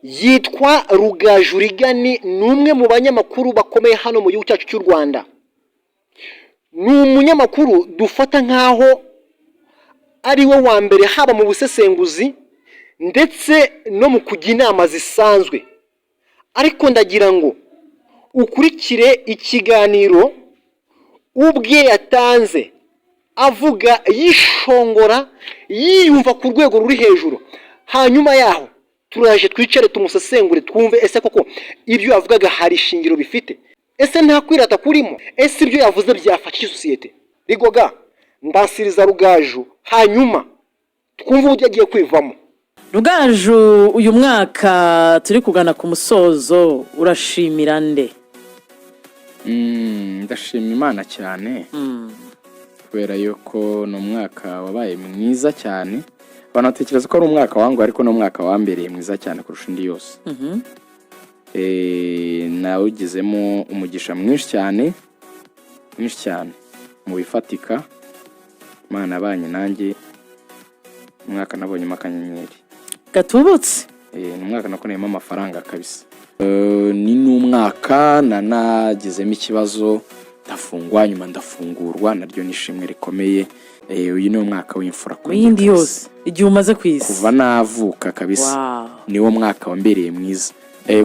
yitwa Rugaju Rigani, ni umwe mu banyamakuru bakomeye hano mu gihugu cyacu cy'u Rwanda. Ni umunyamakuru dufata nkaho ari we wa mbere haba mu busesenguzi ndetse no mu kujya inama zisanzwe. Ariko ndagira ngo ukurikire ikiganiro ubwe yatanze avuga yishongora yiyumva ku rwego ruri hejuru. Hanyuma yaho turaje twicare tumusesengure twumve ese koko ibyo yavugaga hari ishingiro bifite, ese nta kwirata kurimo, ese ibyo yavuze byafasha sosiyete. Rigoga ndasiriza Rugaju hanyuma twumve uburyo agiye kwivamo. Rugaju, uyu mwaka turi kugana ku musozo, urashimira nde? Ndashima Imana cyane kubera yuko no mwaka wabaye mwiza cyane. Banatekereza ko ari umwaka wangu ariko no mwaka wambereye mwiza cyane kurusha indi yose. Nawugizemo umugisha mwinshi cyane mu bifatika. Imana abanye nanjye, umwaka nabonyemo akanyenyeri gatubutse. Ni umwaka nakoneyemo amafaranga kabisa. Ni n'umwaka nanagizemo ikibazo ndafungwa, nyuma ndafungurwa, naryo nishimwe rikomeye. Uyu ni umwaka w'imfura ku yindi yose igihe umaze kwisi kuva navuka kabisa. Niwo mwaka wambereye mwiza.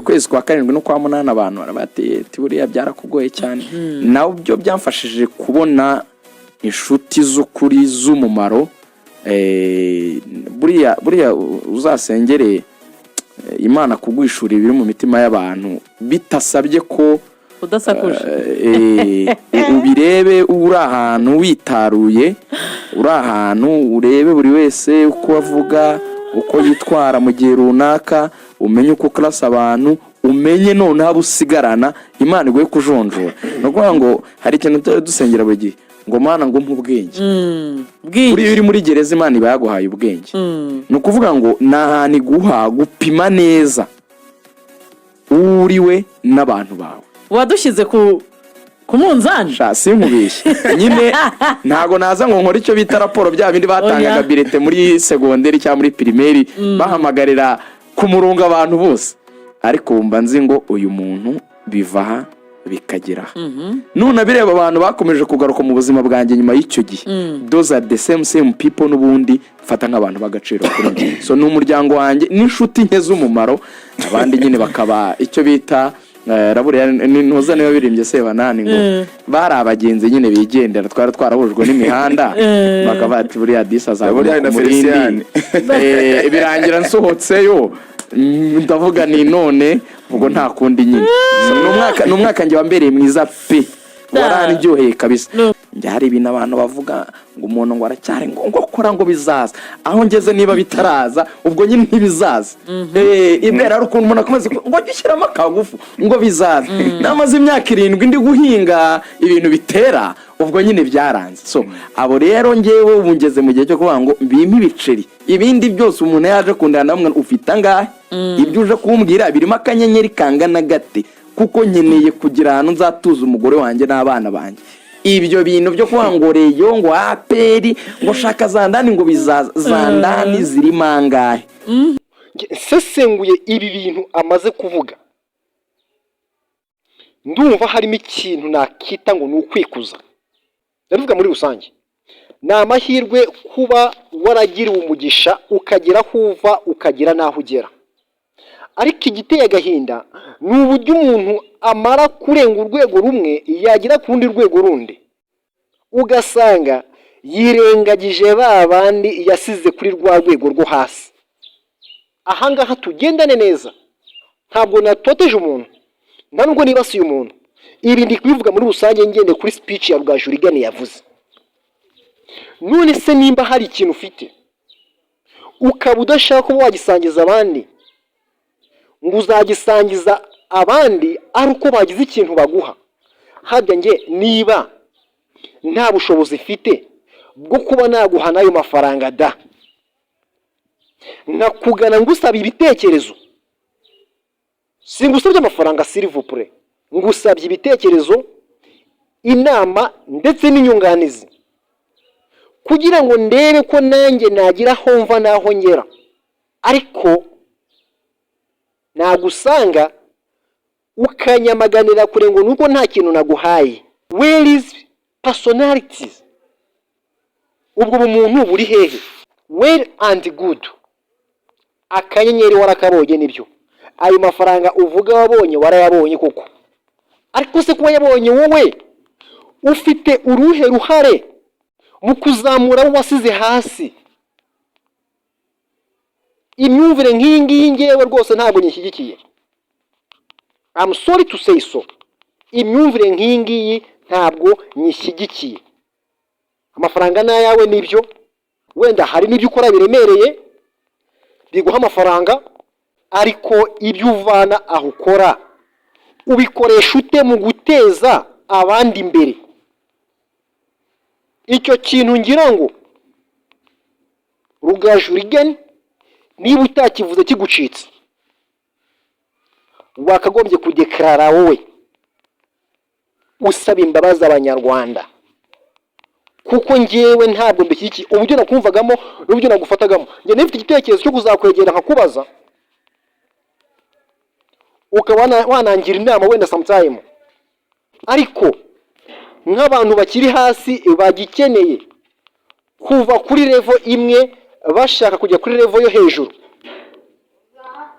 Kwezi kwa karindwi no kwa munana abantu barabateye buriya byarakugoye cyane. Nawe byo byamfashije kubona inshuti z'ukuri z'umumaro. Buriya uzasengere Imana kugwishura ibiri mu mitima y'abantu bitasabye ko udasakuje ubirebe uri ahantu witaruye, uri ahantu urebe buri wese uko avuga, uko yitwara mu gihe runaka, umenye uko klasa abantu, umenye none abo usigarana, Imana iguye kujonjora. No kuvuga ngo hari ikintu dusengera buri gihe ngo Mana ngo mpubwenge. Buri uri muri gereza Imana iba yaguhaye ubwenge. No kuvuga ngo nahani guha gupima neza uriwe n'abantu bawe. Wadushyize ku munzani sinkubeshye nyine ntago naza ngo nkora icyo bita raporo bya bindi batangaga birete muri segonderi cyangwa muri primaire bahamagarira ku murongo abantu bose, ariko mba nzi ngo uyu muntu bivaha bikagera. None bireba abantu bakomeje kugaruka mu buzima bwanjye nyuma y'icyo gihe. Those are the same people n'ubundi fata nk'abantu bagaciro kuri njye. So n'umuryango wanjye n'inshuti nke z'umumaro, abandi nyine bakaba icyo bita raburiya n'intuza niba birimbye Sebanani ngo bari abagenzi nyine bigendera, twari twarahujwe n'imihanda bakaba ati buriya disa azabura umurindi. Birangira nsohotseyo ndavuga ni none ubwo nta kundi nyine. N'umwaka njye wambereye mwiza pe, waranryoheye kabisa. Hari ibintu abantu bavuga ngo umuntu ngo aracyari ngo kora ngo bizaza, aho ngeze niba bitaraza ubwo nyine ntibizaza. Ibera ari ukuntu umuntu akomeza ngo gishyiramo akagufu ngo bizaza. Namaze imyaka 7 ndi guhinga ibintu bitera, ubwo nyine byaranze. So abo rero ngewe ubu ngeze mu gihe cyo kuvuga ngo mbimpe ibiceri, ibindi byose umuntu yaje kundana namwe ufite angahe, ibyo uje kumbwira birimo akanyenyeri kangana gate, kuko nkeneye kugira ahantu nzatuza umugore wanjye n'abana banjye. Ibyo bintu byo kuvuga ngo reyo ngo aperi ngo shaka zandani ngo bizaza, zandani ziri mangahe. Sesenguye ibi bintu amaze kuvuga, ndumva harimo ikintu nakita ngo ni ukwikuza. Ndavuga muri rusange ni amahirwe kuba waragiriwe umugisha ukagera aho uva ukagera n'aho ugera, ariko igiteye agahinda ni uburyo umuntu amara kurenga urwego rumwe yagira ku rundi rwego rundi, ugasanga yirengagije ba bandi yasize kuri rwa rwego rwo hasi. Ahangaha tugendane neza, ntabwo natoteje umuntu, nta nubwo nibasiye umuntu. Ibi ndi kubivuga muri rusange ngende kuri speech ya Rugaju Rigani yavuze. None se nimba hari ikintu ufite ukaba udashaka kuba wagisangiza abandi, ngo uzagisangiza abandi ari uko bagize ikintu baguha, harya nge niba nta bushobozi mfite bwo kuba naguha n'ayo mafaranga da, nakugana ngusaba ibitekerezo, singusabye amafaranga s'il vous plaît, ngusabye ibitekerezo, inama ndetse n'inyunganizi, kugira ngo ndebe ko nanjye nagira aho mva n'aho ngera. Ariko nagusanga ukanyamaganira kure ngo nuko nta kintu naguhaye. Where is personalities? Ubwo bumuntu buri hehe? Well and good. Akanyenyeri warakabonye nibyo. Ayo mafaranga uvuga wabonye warayabonye koko. Ariko se kuba yabonye wowe ufite uruhe ruhare mu kuzamura wasize hasi? Imyumvire nk'ingiyi ngewe rwose ntabwo nyishyigikiye. I'm sorry to say so. Imyumvire nk'ingiyi ntabwo nyishyigikiye. Amafaranga n'ayawe nibyo, wenda hari n'ibyo ukora biremereye biguha amafaranga, ariko ibyo uvana aho ukora ubikoresha ute mu guteza abandi imbere? Icyo kintu ngira ngo Rugaju Rigani, niba utakivuze kigucitse, wakagombye kudeklara wowe usaba imbabazi abanyarwanda, kuko ngewe ntabwo mbishyigikiye uburyo nakumvagamo n'uburyo nagufatagamo. Nge nifite igitekerezo cyo kuzakwegera nkakubaza, ukaba wanangira inama wenda sometime, ariko nk'abantu bakiri hasi bagikeneye kuva kuri level imwe bashaka kujya kuri level yo hejuru,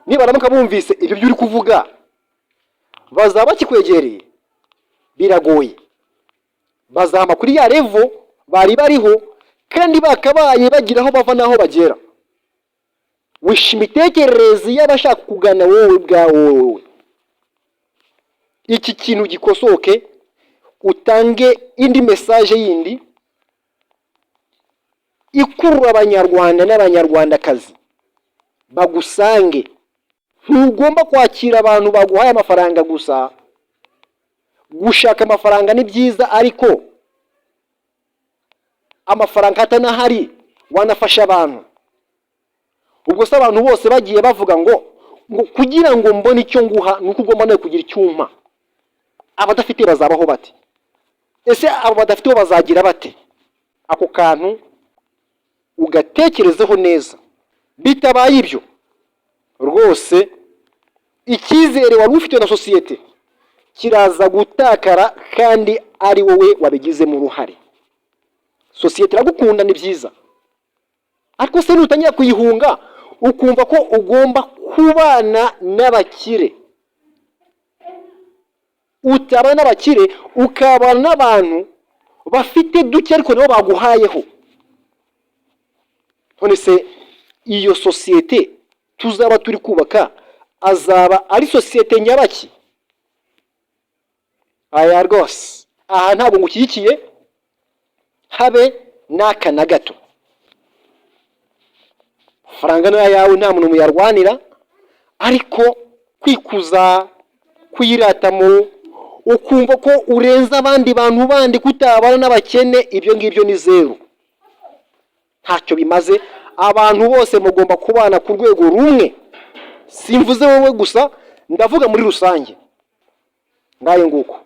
niba baramuka bumvise ibyo byuri kuvuga bazaba bakikwegereye, biragoye. Bazama kuri ya level bari bariho, kandi bakabaye bagira aho bava naho bagera. Wisha imitekerereze y'abashaka kugana wowe bwawe. Iki kintu gikosoke, utange indi message yindi ikurura abanyarwanda n'abanyarwandakazi bagusange. Ntugomba kwakira abantu baguhaye amafaranga gusa. Gushaka amafaranga ni byiza, ariko amafaranga atanahari wanafasha abantu. Ubwo se abantu bose bagiye bavuga ngo kugira ngo mbone icyo nguha nuko ugomba nawe kugira icyuma. Abadafite bazabaho bate? Ese abo badafite bazagira bate? Ako kantu ugatekerezeho neza. Bitabaye ibyo rwose icyizere wari ufite na sosiyete kiraza gutakara, kandi ari wowe wabigizemo uruhare. Sosiyete iragukunda ni byiza, ariko se nutangira kuyihunga ukumva ko ugomba kubana n'abakire, utabana n'abakire ukabana n'abantu bafite duke ariko nabo baguhayeho, none se iyo sosiyete tuzaba turi kubaka azaba ari sosiyete nyabaki? Aya rwose aha ntabwo ngushyigikiye habe n'aka na gato. Faranga na yawe nta muntu muyarwanira, ariko kwikuza, kuyiratamo, ukumva ko urenza abandi bantu bandi, kutabana n'abakene, ibyo ngibyo ni zero, ntacyo bimaze. Abantu bose mugomba kubana ku rwego rumwe. Simvuze wowe gusa, ndavuga muri rusange. Ngaye nguko.